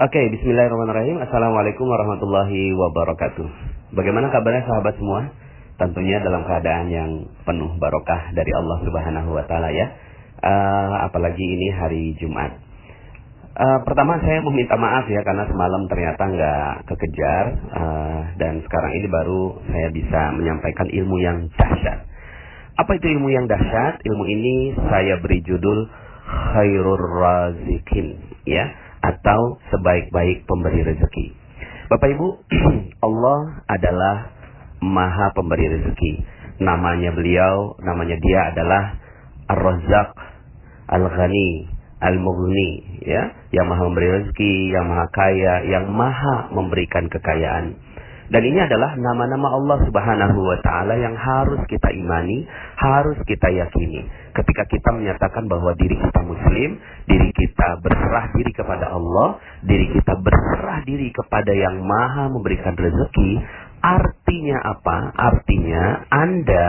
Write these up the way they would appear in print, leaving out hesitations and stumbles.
Oke, bismillahirrahmanirrahim. Assalamualaikum warahmatullahi wabarakatuh. Bagaimana kabarnya sahabat semua? Tentunya dalam keadaan yang penuh barokah dari Allah Subhanahu wa taala ya. Apalagi ini hari Jumat. Pertama saya meminta maaf ya karena semalam ternyata nggak kekejar dan sekarang ini baru saya bisa menyampaikan ilmu yang dahsyat. Apa itu ilmu yang dahsyat? Ilmu ini saya beri judul Khairur Razikin ya, atau sebaik-baik pemberi rezeki. Bapak Ibu, Allah adalah Maha Pemberi rezeki. Namanya dia adalah Ar-Razzaq, Al-Ghani, Al-Mughni ya, yang Maha memberi rezeki, yang Maha kaya, yang Maha memberikan kekayaan. Dan ini adalah nama-nama Allah Subhanahu wa taala yang harus kita imani, harus kita yakini. Ketika kita menyatakan bahwa diri kita muslim, diri kita berserah diri kepada Allah, diri kita berserah diri kepada yang Maha memberikan rezeki, artinya apa? Artinya Anda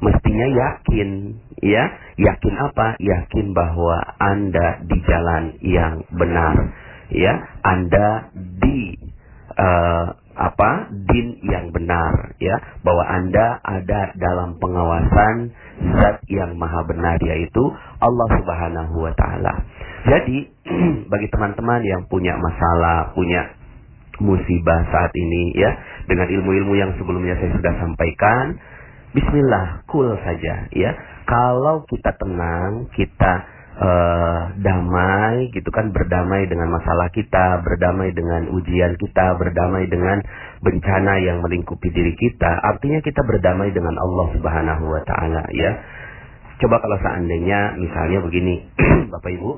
mestinya yakin, ya. Yakin apa? Yakin bahwa Anda di jalan yang benar, ya. Anda di din yang benar ya, bahwa Anda ada dalam pengawasan zat yang maha benar, yaitu Allah Subhanahu wa taala. Jadi bagi teman-teman yang punya masalah, punya musibah saat ini ya, dengan ilmu-ilmu yang sebelumnya saya sudah sampaikan, bismillah, cool saja ya. Kalau kita tenang, kita damai gitu kan, berdamai dengan masalah kita, berdamai dengan ujian kita, berdamai dengan bencana yang melingkupi diri kita, artinya kita berdamai dengan Allah Subhanahu wa taala ya. Coba kalau seandainya misalnya begini Bapak Ibu,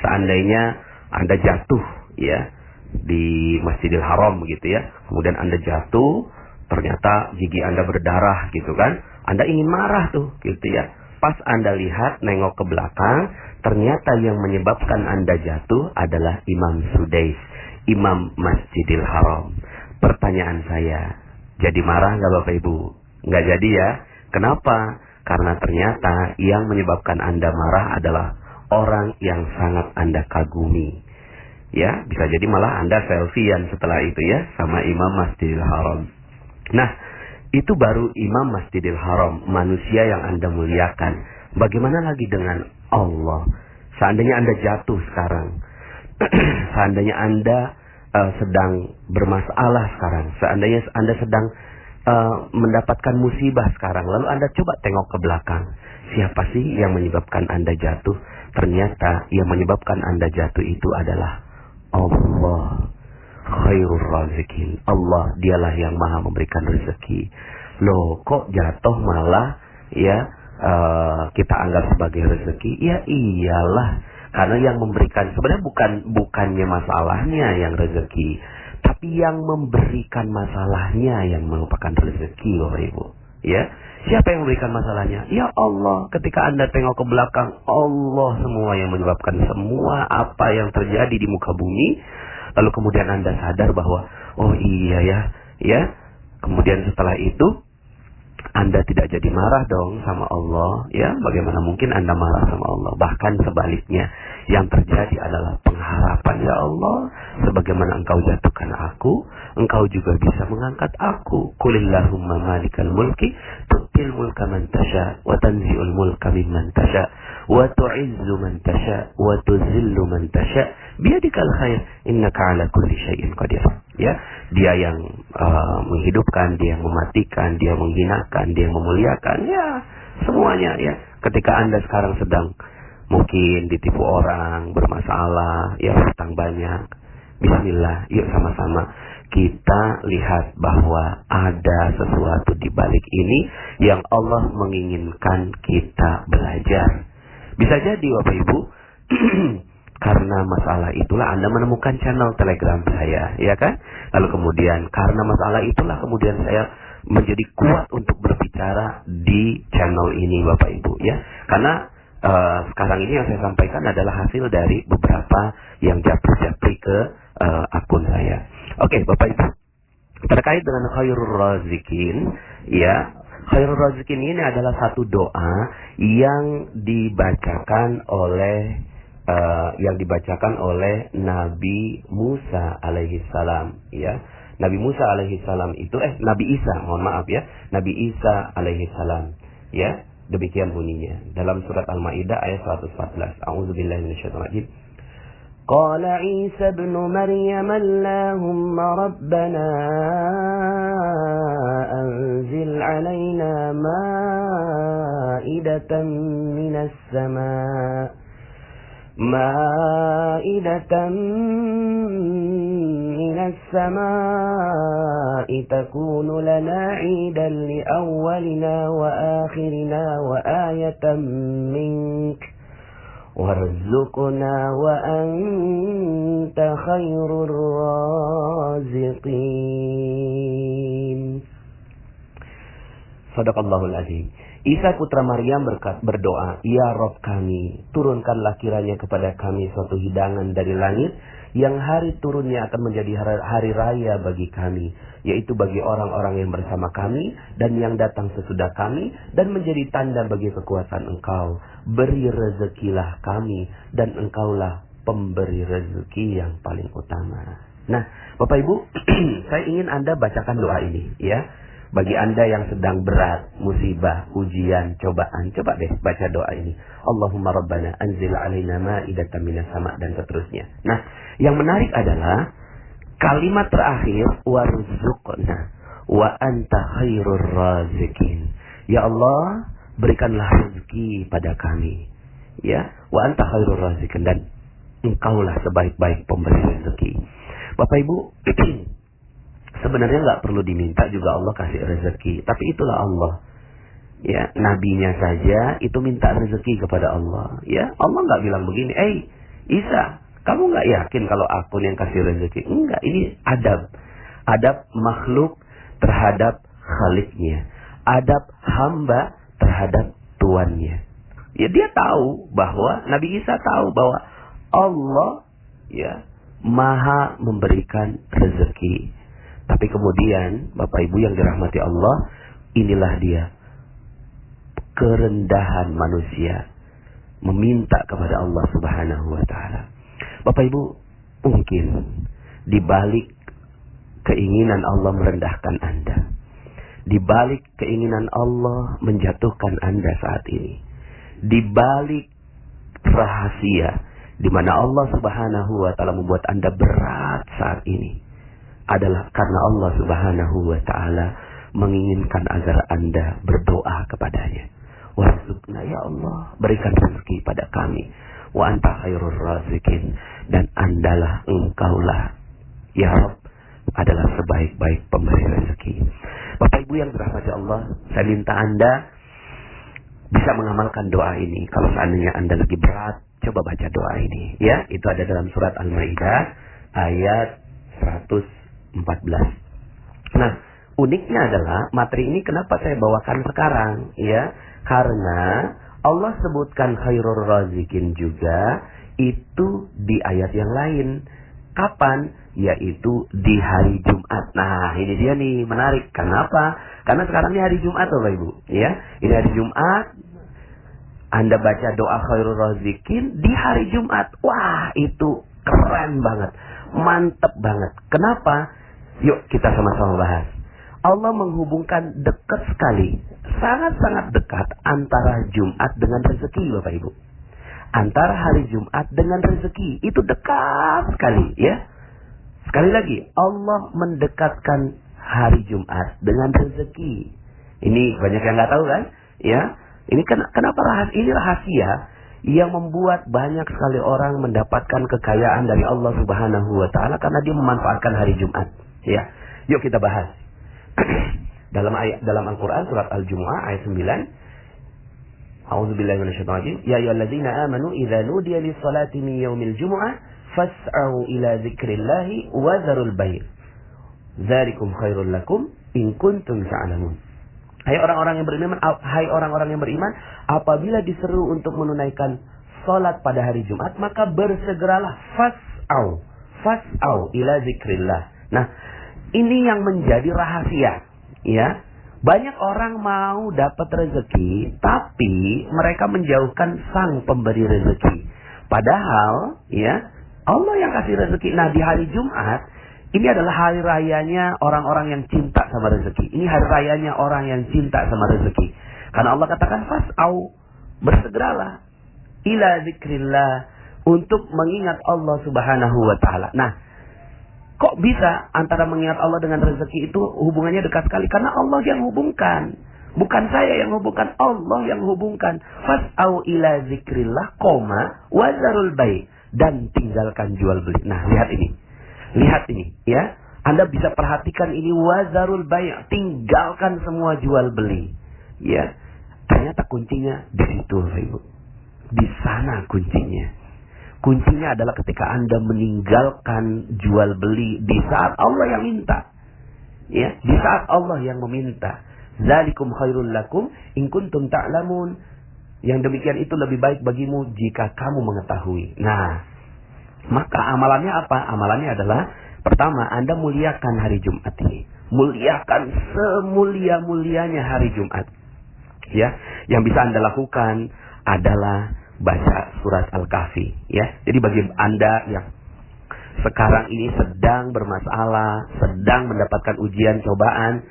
seandainya Anda jatuh ya di Masjidil Haram gitu ya, kemudian Anda jatuh, ternyata gigi Anda berdarah gitu kan, Anda ingin marah tuh gitu ya. Pas Anda lihat, nengok ke belakang, ternyata yang menyebabkan Anda jatuh adalah Imam Sudais, Imam Masjidil Haram. Pertanyaan saya, jadi marah nggak Bapak Ibu? Nggak jadi ya. Kenapa? Karena ternyata yang menyebabkan Anda marah adalah orang yang sangat Anda kagumi. Ya, bisa jadi malah Anda selfiean setelah itu ya, sama Imam Masjidil Haram. Nah, itu baru Imam Masjidil Haram, manusia yang Anda muliakan. Bagaimana lagi dengan Allah? Seandainya Anda jatuh sekarang, seandainya Anda sedang bermasalah sekarang, seandainya Anda sedang mendapatkan musibah sekarang, lalu Anda coba tengok ke belakang, siapa sih yang menyebabkan Anda jatuh? Ternyata yang menyebabkan Anda jatuh itu adalah Allah. Khairur Razikin, Allah dialah yang maha memberikan rezeki. Loh, kok jatuh malah ya kita anggap sebagai rezeki? Ya iyalah, karena yang memberikan sebenarnya bukannya masalahnya yang rezeki, tapi yang memberikan masalahnya yang merupakan rezeki Bapak Ibu. Ya, siapa yang memberikan masalahnya? Ya Allah. Ketika Anda tengok ke belakang, Allah semua yang menyebabkan semua apa yang terjadi di muka bumi. Lalu kemudian Anda sadar bahwa oh iya ya. Kemudian setelah itu Anda tidak jadi marah dong sama Allah ya. Bagaimana mungkin Anda marah sama Allah? Bahkan sebaliknya, yang terjadi adalah pengharapan, ya Allah, sebagaimana Engkau jatuhkan aku, Engkau juga bisa mengangkat aku. Qulillahumma malikal mulki tu'til mulka man tasha wa tanzi'ul mulka mimman tasha wa tu'izzu man tasha wa tuzillu man tasha biyadikal khair innaka ala kulli syai'in qadir. Ya, dia yang menghidupkan, dia yang mematikan, dia yang menghinakan, dia yang memuliakan, ya semuanya ya. Ketika Anda sekarang sedang mungkin ditipu orang, bermasalah, ya hutang banyak, bismillah, yuk sama-sama kita lihat bahwa ada sesuatu di balik ini yang Allah menginginkan kita belajar. Bisa jadi Bapak Ibu karena masalah itulah Anda menemukan channel Telegram saya, ya kan? Lalu kemudian karena masalah itulah kemudian saya menjadi kuat untuk berbicara di channel ini Bapak Ibu ya. Karena sekarang ini yang saya sampaikan adalah hasil dari beberapa yang japri-japri ke akun saya. Oke, Bapak Ibu, terkait dengan Khairur Razikin ya, Khairur Razikin ini adalah satu doa yang dibacakan oleh yang dibacakan oleh Nabi Musa alaihi salam, ya. Nabi Musa alaihi salam itu Nabi Isa, mohon maaf ya. Nabi Isa alaihi salam, ya. Demikian bunyinya dalam surat Al-Maidah ayat 114. A'udzubillahi minasyaitonir rajim. Qala Isa ibn Maryam Allahumma rabbana anzil 'alaina ma'idatan minas sama' مائدة من السماء تكون لنا عيدا لأولنا وآخرنا وآية منك وارزقنا وأنت خير الرازقين. Sadaqallahul azim. Isa putra Maryam berdoa, Ya Rabb kami, turunkanlah kiranya kepada kami suatu hidangan dari langit, yang hari turunnya akan menjadi hari raya bagi kami, yaitu bagi orang-orang yang bersama kami, dan yang datang sesudah kami, dan menjadi tanda bagi kekuasaan Engkau. Beri rezekilah kami, dan Engkaulah pemberi rezeki yang paling utama. Nah, Bapak Ibu, saya ingin Anda bacakan doa ini, ya. Bagi Anda yang sedang berat, musibah, ujian, cobaan, coba deh baca doa ini. Allahumma rabbana anzil alaina ma'idatan minas sama' dan seterusnya. Nah, yang menarik adalah kalimat terakhir warzuqna wa anta khairur razikin. Ya Allah, berikanlah rezeki pada kami. Ya, wa anta khairur razikin, dan Engkaulah sebaik-baik pemberi rezeki. Bapak Ibu, sebenarnya nggak perlu diminta juga Allah kasih rezeki, tapi itulah Allah. Ya, nabinya saja itu minta rezeki kepada Allah. Ya, Allah nggak bilang begini, Isa, kamu nggak yakin kalau aku yang kasih rezeki? Enggak, ini adab makhluk terhadap Khaliknya, adab hamba terhadap Tuannya. Ya, dia tahu bahwa Nabi Isa tahu bahwa Allah ya maha memberikan rezeki. Tapi kemudian, Bapak Ibu yang dirahmati Allah, inilah dia kerendahan manusia meminta kepada Allah Subhanahu wa taala. Bapak Ibu, mungkin di balik keinginan Allah merendahkan Anda, di balik keinginan Allah menjatuhkan Anda saat ini, di balik rahasia di mana Allah Subhanahu wa taala membuat Anda berat saat ini, adalah karena Allah Subhanahu wa taala menginginkan agar Anda berdoa kepadanya. Warzuqna, ya Allah, berikan rezeki pada kami. Wa anta khairur razikin, dan Andalah, Engkaulah ya Rabb adalah sebaik-baik pemberi rezeki. Bapak Ibu yang dirahmati Allah, saya minta Anda bisa mengamalkan doa ini. Kalau seandainya Anda lagi berat, coba baca doa ini, ya. Itu ada dalam surat Al-Maidah ayat 114. Nah, uniknya adalah materi ini kenapa saya bawakan sekarang, ya? Karena Allah sebutkan khairur razikin juga itu di ayat yang lain. Kapan? Yaitu di hari Jumat. Nah, ini dia nih, menarik. Kenapa? Karena sekarang ini hari Jumat, Bapak Ibu, ya. Ini hari Jumat. Anda baca doa khairur razikin di hari Jumat. Wah, itu keren banget. Mantep banget. Kenapa? Yuk kita sama-sama bahas. Allah menghubungkan dekat sekali, sangat-sangat dekat antara Jumat dengan rezeki, Bapak Ibu. Antara hari Jumat dengan rezeki itu dekat sekali, ya. Sekali lagi, Allah mendekatkan hari Jumat dengan rezeki. Ini banyak yang nggak tahu kan, ya. Ini kenapa ini rahasia yang membuat banyak sekali orang mendapatkan kekayaan dari Allah Subhanahu wa taala karena dia memanfaatkan hari Jumat. Ya. Yuk kita bahas. dalam Al-Qur'an surat Al-Jumu'ah ayat 9. A'udzubillahi minasyaitonir rajim. Ya ayyuhalladzina amanu idza nudiya lis-salati min yaumil jumu'ah fas'au ila dzikrillahi wa dzarul bai'. Dzalikum khairul lakum in kuntum ta'lamun. Hai orang-orang yang beriman, apabila diseru untuk menunaikan salat pada hari Jumat, maka bersegeralah, fas'au ila zikrillah. Nah, ini yang menjadi rahasia, ya. Banyak orang mau dapat rezeki, tapi mereka menjauhkan sang pemberi rezeki. Padahal ya Allah yang kasih rezeki. Nah, di hari Jumat ini adalah hari rayanya orang-orang yang cinta sama rezeki. Ini hari rayanya orang yang cinta sama rezeki. Karena Allah katakan fas'au, bersegeralah ila zikrillah, untuk mengingat Allah Subhanahu wa taala. Nah, kok bisa antara mengingat Allah dengan rezeki itu hubungannya dekat sekali? Karena Allah yang hubungkan. Bukan saya yang hubungkan, Allah yang hubungkan. Fas'au ila zikrillah, wazarul bai', dan tinggalkan jual beli. Nah, lihat ini ya. Anda bisa perhatikan ini, wazarul bai', tinggalkan semua jual beli. Ya. Ternyata kuncinya di situ, Ibu. Di sana kuncinya. Kuncinya adalah ketika Anda meninggalkan jual beli di saat Allah yang minta. Ya, di saat Allah yang meminta. Zalikum khairul lakum in kuntum ta'lamun. Yang demikian itu lebih baik bagimu jika kamu mengetahui. Nah, maka amalannya apa? Amalannya adalah pertama, Anda muliakan hari Jumat ini. Muliakan semulia-mulianya hari Jumat. Ya, yang bisa Anda lakukan adalah baca surat Al-Kahfi. Ya, jadi bagi Anda yang sekarang ini sedang bermasalah, sedang mendapatkan ujian, cobaan,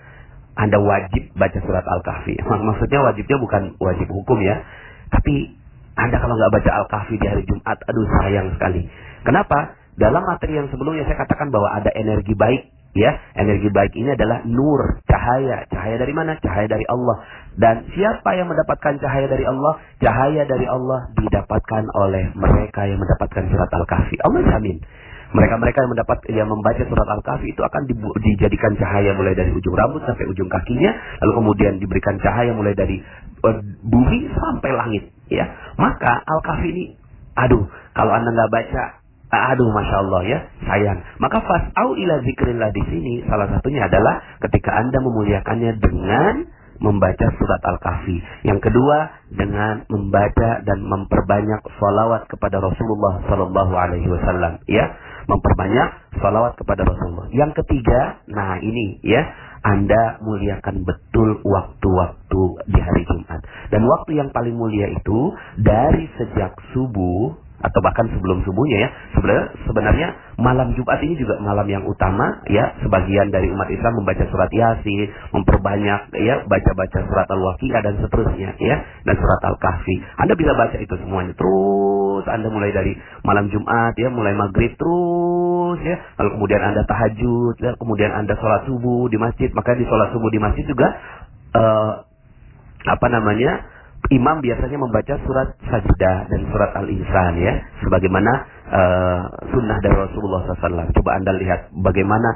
Anda wajib baca surat Al-Kahfi. Maksudnya wajibnya bukan wajib hukum ya. Tapi Anda kalau nggak baca Al-Kahfi di hari Jumat, aduh sayang sekali. Kenapa? Dalam materi yang sebelumnya saya katakan bahwa ada energi baik. Ya, energi baik ini adalah nur, cahaya. Cahaya dari mana? Cahaya dari Allah. Dan siapa yang mendapatkan cahaya dari Allah? Cahaya dari Allah didapatkan oleh mereka yang mendapatkan surat Al-Kahfi. Allah jamin. Mereka-mereka yang membaca surat Al-Kahfi itu akan dijadikan cahaya mulai dari ujung rambut sampai ujung kakinya, lalu kemudian diberikan cahaya mulai dari bumi sampai langit. Ya, maka Al-Kahfi ini, aduh, kalau Anda nggak baca, aduh, masya Allah ya, sayang. Maka fas'au ila zikrillah di sini salah satunya adalah ketika Anda memuliakannya dengan membaca surat Al-Kahfi. Yang kedua, dengan membaca dan memperbanyak salawat kepada Rasulullah Sallallahu Alaihi Wasallam. Ya, memperbanyak salawat kepada Rasulullah. Yang ketiga, nah ini ya, Anda muliakan betul waktu-waktu di hari Jumat. Dan waktu yang paling mulia itu dari sejak subuh atau bahkan sebelum subuhnya ya. Sebenarnya malam Jumat ini juga malam yang utama ya. Sebagian dari umat Islam membaca surat Yasin, memperbanyak ya, baca-baca surat Al-Waqiah dan seterusnya ya, dan surat Al-Kahfi. Anda bisa baca itu semuanya terus. Anda mulai dari malam Jumat ya, mulai maghrib terus ya, lalu kemudian Anda tahajud ya, kemudian Anda sholat subuh di masjid. Maka di sholat subuh di masjid juga imam biasanya membaca surat Sajdah dan surat Al-Insan ya, sebagaimana sunnah dari Rasulullah SAW. Coba Anda lihat bagaimana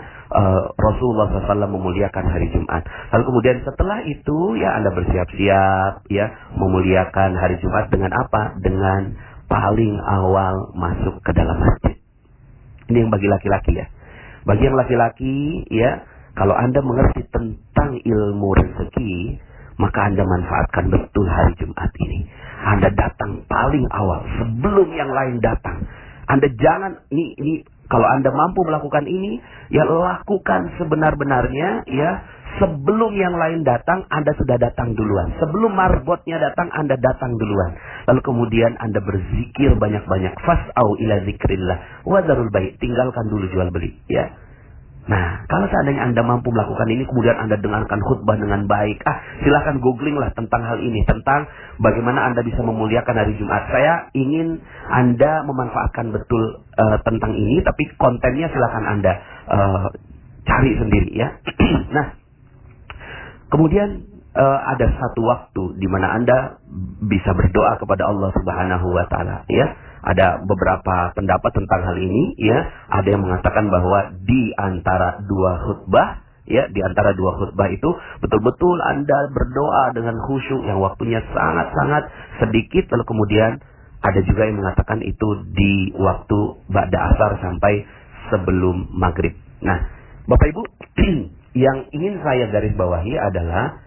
Rasulullah SAW memuliakan hari Jumat. Lalu kemudian setelah itu ya, Anda bersiap-siap ya, memuliakan hari Jumat dengan apa? Dengan paling awal masuk ke dalam masjid. Ini yang bagi laki-laki ya. Bagi yang laki-laki ya, kalau Anda mengerti tentang ilmu rezeki, maka Anda manfaatkan betul hari Jumat ini. Anda datang paling awal sebelum yang lain datang. Anda jangan ini kalau Anda mampu melakukan ini, ya lakukan sebenar-benarnya ya. Sebelum yang lain datang, Anda sudah datang duluan. Sebelum marbotnya datang, Anda datang duluan. Lalu kemudian Anda berzikir banyak-banyak. Fas'au ila zikrillah wazarul bai', tinggalkan dulu jual beli ya. Nah, kalau seandainya Anda mampu melakukan ini, kemudian Anda dengarkan khutbah dengan baik, silakan googling lah tentang hal ini, tentang bagaimana Anda bisa memuliakan hari Jumat. Saya ingin Anda memanfaatkan betul tentang ini, tapi kontennya silakan Anda cari sendiri ya. Nah, kemudian ada satu waktu di mana Anda bisa berdoa kepada Allah Subhanahu wa taala ya. Ada beberapa pendapat tentang hal ini ya. Ada yang mengatakan bahwa di antara dua khutbah ya, di antara dua khutbah itu betul-betul Anda berdoa dengan khusyuk yang waktunya sangat-sangat sedikit. Lalu kemudian ada juga yang mengatakan itu di waktu ba'da asar sampai sebelum maghrib. Nah, Bapak Ibu, yang ingin saya garis bawahi adalah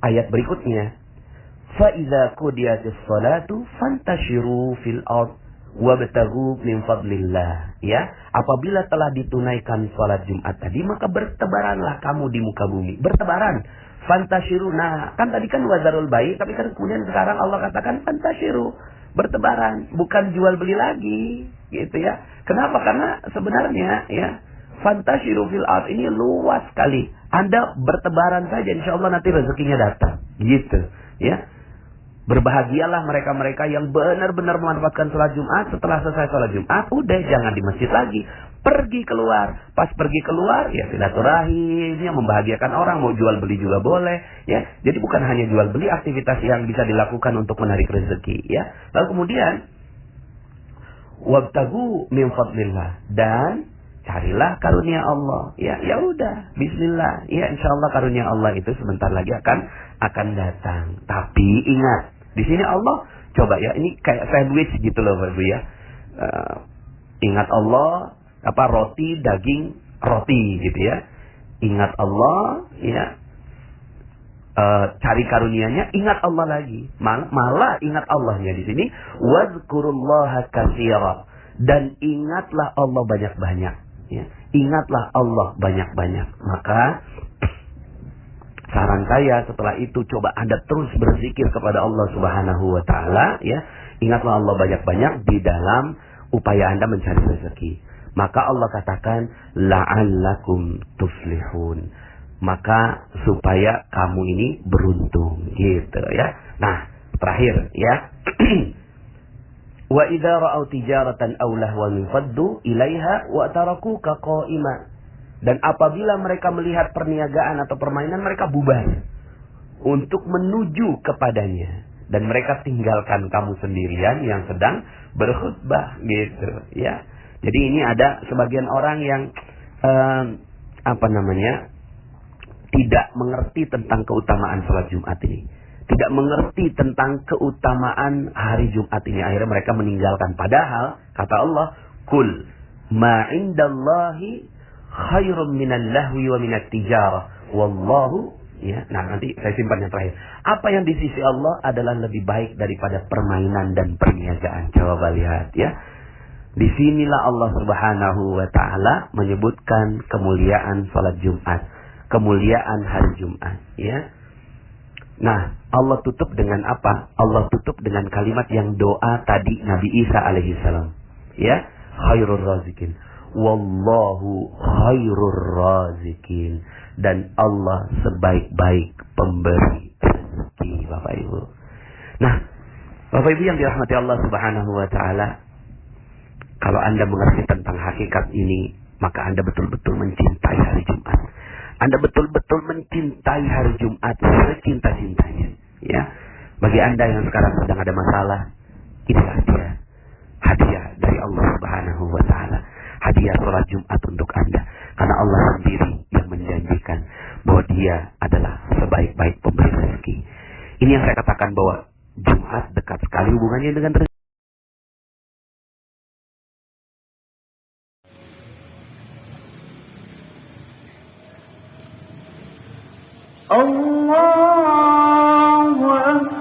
ayat berikutnya. Fa idza qudiyatis salatu fantashiru fil ard wabtaghu min fadlillah ya. Apabila telah ditunaikan salat Jumat tadi, maka bertebaranlah kamu di muka bumi. Bertebaran. Fantashiru. Nah, kan tadi kan wazarul bai', tapi kan kemudian sekarang Allah katakan fantashiru. bertebaran, bukan jual beli lagi, gitu ya. Kenapa? Karena sebenarnya ya, fantasyiru fil ard ini luas sekali. Anda bertebaran saja, insya Allah nanti rezekinya datang, gitu ya. Berbahagialah mereka-mereka yang benar-benar memanfaatkan sholat Jumat. Setelah selesai sholat Jumat, udah jangan di masjid lagi, pergi keluar. Pas pergi keluar, ya silaturahim, ya membahagiakan orang, mau jual beli juga boleh, ya. Jadi bukan hanya jual beli, aktivitas yang bisa dilakukan untuk menarik rezeki, ya. Lalu kemudian, wabtagu min fadlillah, dan carilah karunia Allah. Ya, ya udah, bismillah. Ya, insyaallah karunia Allah itu sebentar lagi akan datang. Tapi ingat, di sini Allah coba ya, ini kayak sandwich gitu loh Bapak Ibu ya. Ingat Allah, roti, daging, roti gitu ya. Ingat Allah, ya. Cari karunianya, ingat Allah lagi. Malah ingat Allahnya di sini, wazkurullaha katsira, dan ingatlah Allah banyak-banyak. Ya. Ingatlah Allah banyak-banyak. Maka saran saya setelah itu, coba Anda terus berzikir kepada Allah Subhanahu wa taala, ya. Ingatlah Allah banyak-banyak di dalam upaya Anda mencari rezeki. Maka Allah katakan la'allakum tuflihun. Maka supaya kamu ini beruntung, gitu ya. Nah, terakhir ya. Wa idza ra'aw tijaratan aw lahwan faddu ilaiha wa tarakuka qa'ima. Dan apabila mereka melihat perniagaan atau permainan, mereka bubar untuk menuju kepadanya. Dan mereka tinggalkan kamu sendirian yang sedang berkhutbah, gitu ya. Jadi ini ada sebagian orang yang tidak mengerti tentang keutamaan salat Jumat ini. Tidak mengerti tentang keutamaan hari Jumat ini. Akhirnya mereka meninggalkan. Padahal kata Allah, kul ma indallahi khairum minal lahwi wa minat tijarah wallahu, ya. Nah, nanti saya simpan yang terakhir. Apa yang di sisi Allah adalah lebih baik daripada permainan dan perniagaan. Coba lihat ya. Disinilah Allah Subhanahu wa taala menyebutkan kemuliaan salat Jumat, kemuliaan hari Jumat, ya. Nah, Allah tutup dengan apa? Allah tutup dengan kalimat yang doa tadi Nabi Isa alaihissalam, ya. Khairur razikin, wallahu khairur razikin, dan Allah sebaik-baik pemberi rezeki, Bapak Ibu. Nah, Bapak Ibu yang dirahmati Allah Subhanahu wa taala, kalau Anda mengerti tentang hakikat ini, maka Anda betul-betul mencintai hari Jumat. Anda betul-betul mencintai hari Jumat secinta-cintanya, ya. Bagi Anda yang sekarang sedang ada masalah, inilah dia hadiah dari Allah Subhanahu wa taala. Hadiah sholat Jumat untuk Anda. Karena Allah sendiri yang menjanjikan bahwa Dia adalah sebaik-baik pemberi rezeki. Ini yang saya katakan bahwa Jumat dekat sekali hubungannya dengan rezeki. Allahu Akbar.